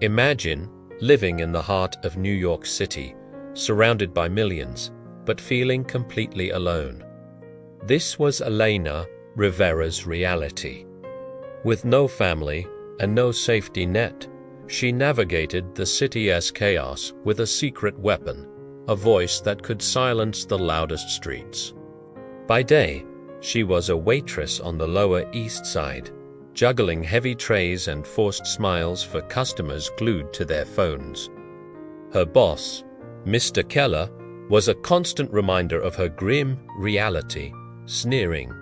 Imagine living in the heart of New York City, surrounded by millions, but feeling completely alone. This was Elena Rivera's reality. With no family and no safety net, she navigated the city's chaos with a secret weapon, a voice that could silence the loudest streets. By day, she was a waitress on the Lower East Side, juggling heavy trays and forced smiles for customers glued to their phones. Her boss, Mr. Keller, was a constant reminder of her grim reality, sneering,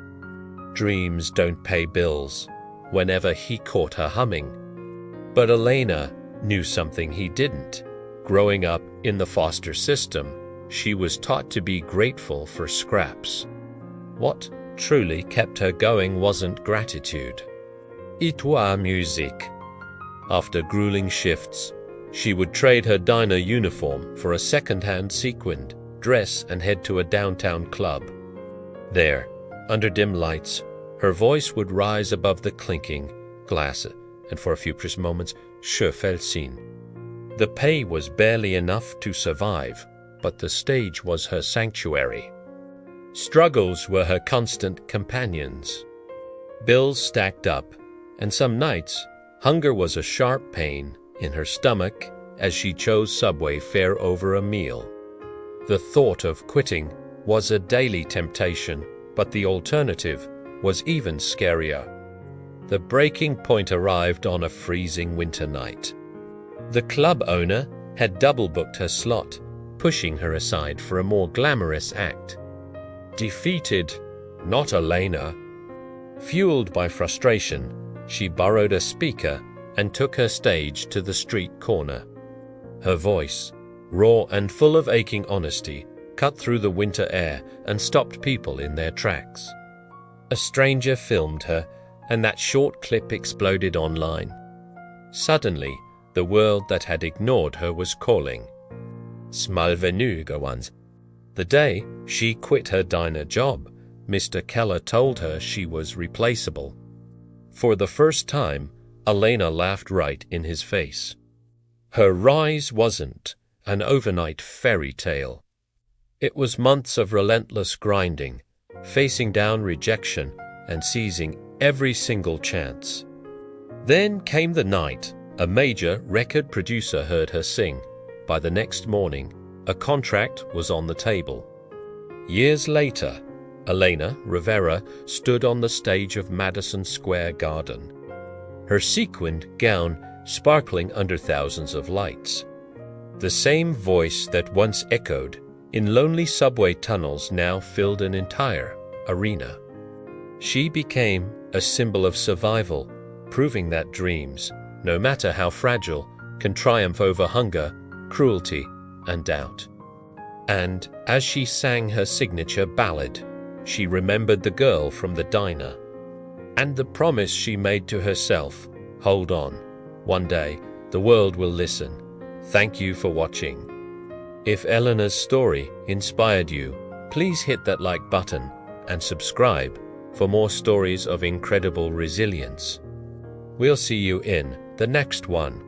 "Dreams don't pay bills," whenever he caught her humming. But Elena knew something he didn't. Growing up in the foster system, she was taught to be grateful for scraps. What truly kept her going wasn't gratitude. It was music. After grueling shifts, she would trade her diner uniform for a second-hand sequined dress and head to a downtown club. There, under dim lights, her voice would rise above the clinking glass, and for a few precious moments, je felt seen. The pay was barely enough to survive, but the stage was her sanctuary. Struggles were her constant companions. Bills stacked up, and some nights, hunger was a sharp pain in her stomach as she chose subway fare over a meal. The thought of quitting was a daily temptation, but the alternative was even scarier. The breaking point arrived on a freezing winter night. The club owner had double-booked her slot, pushing her aside for a more glamorous act. Defeated, not Elena. Fueled by frustration, she borrowed a speaker and took her stage to the street corner. Her voice, raw and full of aching honesty, cut through the winter air and stopped people in their tracks. A stranger filmed her, and that short clip exploded online. Suddenly, the world that had ignored her was calling. Smalvenuga ones. The day she quit her diner job, Mr. Keller told her she was replaceable. For the first time, Elena laughed right in his face. Her rise wasn't an overnight fairy tale. It was months of relentless grinding, facing down rejection and seizing every single chance. Then came the night a major record producer heard her sing. By the next morning, a contract was on the table. Years later, Elena Rivera stood on the stage of Madison Square Garden, her sequined gown sparkling under thousands of lights. The same voice that once echoed in lonely subway tunnels now filled an entire arena. She became a symbol of survival, proving that dreams, no matter how fragile, can triumph over hunger, cruelty, and doubt. And as she sang her signature ballad, she remembered the girl from the diner and the promise she made to herself, "Hold on. One day, the world will listen. Thank you for watching." If Elena's story inspired you, please hit that like button and subscribe for more stories of incredible resilience. We'll see you in the next one.